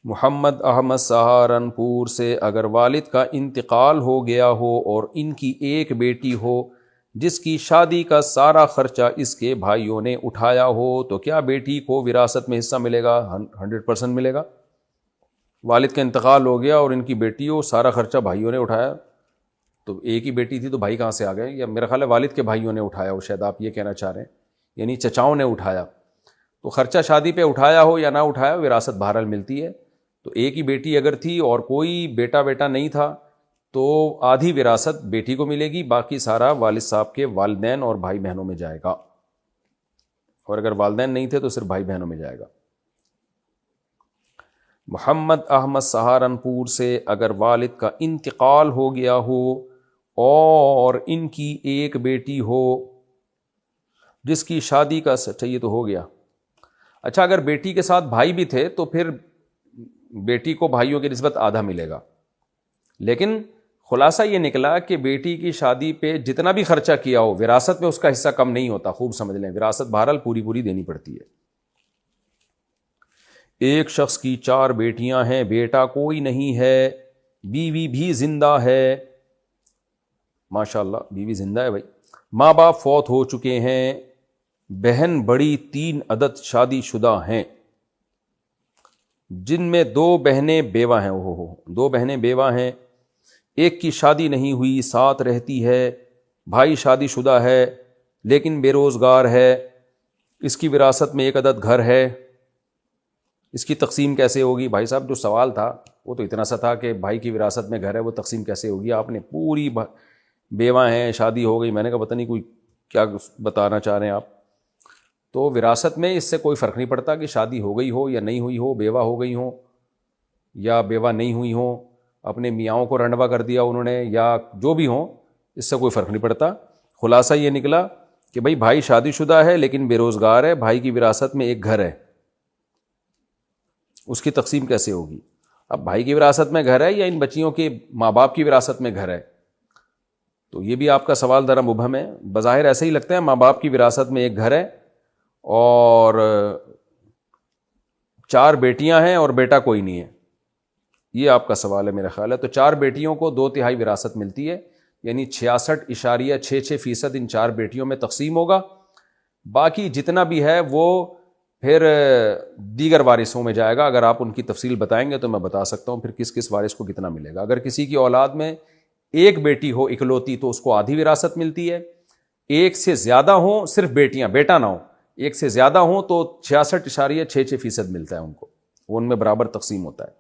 محمد احمد سہارنپور سے اگر والد کا انتقال ہو گیا ہو اور ان کی ایک بیٹی ہو جس کی شادی کا سارا خرچہ اس کے بھائیوں نے اٹھایا ہو تو کیا بیٹی کو وراثت میں حصہ ملے گا؟ 100% ملے گا۔ والد کا انتقال ہو گیا اور ان کی بیٹی ہو، سارا خرچہ بھائیوں نے اٹھایا، تو ایک ہی بیٹی تھی تو بھائی کہاں سے آ گئے؟ یا میرا خیال ہے والد کے بھائیوں نے اٹھایا ہو، شاید آپ یہ کہنا چاہ رہے ہیں، یعنی چچاؤں نے اٹھایا، تو خرچہ شادی پہ اٹھایا ہو یا نہ اٹھایا وراثت بہرحال ملتی ہے۔ تو ایک ہی بیٹی اگر تھی اور کوئی بیٹا نہیں تھا تو آدھی وراثت بیٹی کو ملے گی، باقی سارا والد صاحب کے والدین اور بھائی بہنوں میں جائے گا، اور اگر والدین نہیں تھے تو صرف بھائی بہنوں میں جائے گا۔ محمد احمد سہارنپور سے اگر والد کا انتقال ہو گیا ہو اور ان کی ایک بیٹی ہو جس کی شادی کا یہ تو ہو گیا۔ اچھا، اگر بیٹی کے ساتھ بھائی بھی تھے تو پھر بیٹی کو بھائیوں کی نسبت آدھا ملے گا، لیکن خلاصہ یہ نکلا کہ بیٹی کی شادی پہ جتنا بھی خرچہ کیا ہو وراثت میں اس کا حصہ کم نہیں ہوتا۔ خوب سمجھ لیں، وراثت بہرحال پوری دینی پڑتی ہے۔ ایک شخص کی 4 بیٹیاں ہیں، بیٹا کوئی نہیں ہے، بیوی بھی زندہ ہے، ماشاءاللہ بیوی زندہ ہے بھائی، ماں باپ فوت ہو چکے ہیں، بہن بڑی 3 عدد شادی شدہ ہیں جن میں 2 بہنیں بیوہ ہیں۔ 2 بہنیں بیوہ ہیں، ایک کی شادی نہیں ہوئی، ساتھ رہتی ہے، بھائی شادی شدہ ہے لیکن بے روزگار ہے، اس کی وراثت میں 1 عدد گھر ہے، اس کی تقسیم کیسے ہوگی؟ بھائی صاحب جو سوال تھا وہ تو اتنا سا تھا کہ بھائی کی وراثت میں گھر ہے، وہ تقسیم کیسے ہوگی؟ آپ نے پوری بیوہ ہیں، شادی ہو گئی، میں نے کہا پتہ نہیں کوئی کیا بتانا چاہ رہے ہیں آپ۔ تو وراثت میں اس سے کوئی فرق نہیں پڑتا کہ شادی ہو گئی ہو یا نہیں ہوئی ہو، بیوہ ہو گئی ہو یا بیوہ نہیں ہوئی ہو، اپنے میاں کو رنڈوا کر دیا انہوں نے یا جو بھی ہوں، اس سے کوئی فرق نہیں پڑتا۔ خلاصہ یہ نکلا کہ بھائی شادی شدہ ہے لیکن بے روزگار ہے، بھائی کی وراثت میں 1 گھر ہے، اس کی تقسیم کیسے ہوگی؟ اب بھائی کی وراثت میں گھر ہے یا ان بچیوں کے ماں باپ کی وراثت میں گھر ہے؟ تو یہ بھی آپ کا سوال ذرا مبہم ہے۔ بظاہر ایسا ہی لگتا ہے ماں باپ کی وراثت میں 1 گھر ہے اور 4 بیٹیاں ہیں اور بیٹا کوئی نہیں ہے، یہ آپ کا سوال ہے میرا خیال ہے۔ تو 4 بیٹیوں کو 2/3 وراثت ملتی ہے، یعنی 66.66% ان 4 بیٹیوں میں تقسیم ہوگا، باقی جتنا بھی ہے وہ پھر دیگر وارثوں میں جائے گا۔ اگر آپ ان کی تفصیل بتائیں گے تو میں بتا سکتا ہوں پھر کس وارث کو کتنا ملے گا۔ اگر کسی کی اولاد میں 1 بیٹی ہو اکلوتی تو اس کو آدھی وراثت ملتی ہے، 1 سے زیادہ ہوں، صرف بیٹیاں بیٹا نہ ہو، 1 سے زیادہ ہوں تو 66.66% ملتا ہے ان کو، وہ ان میں برابر تقسیم ہوتا ہے۔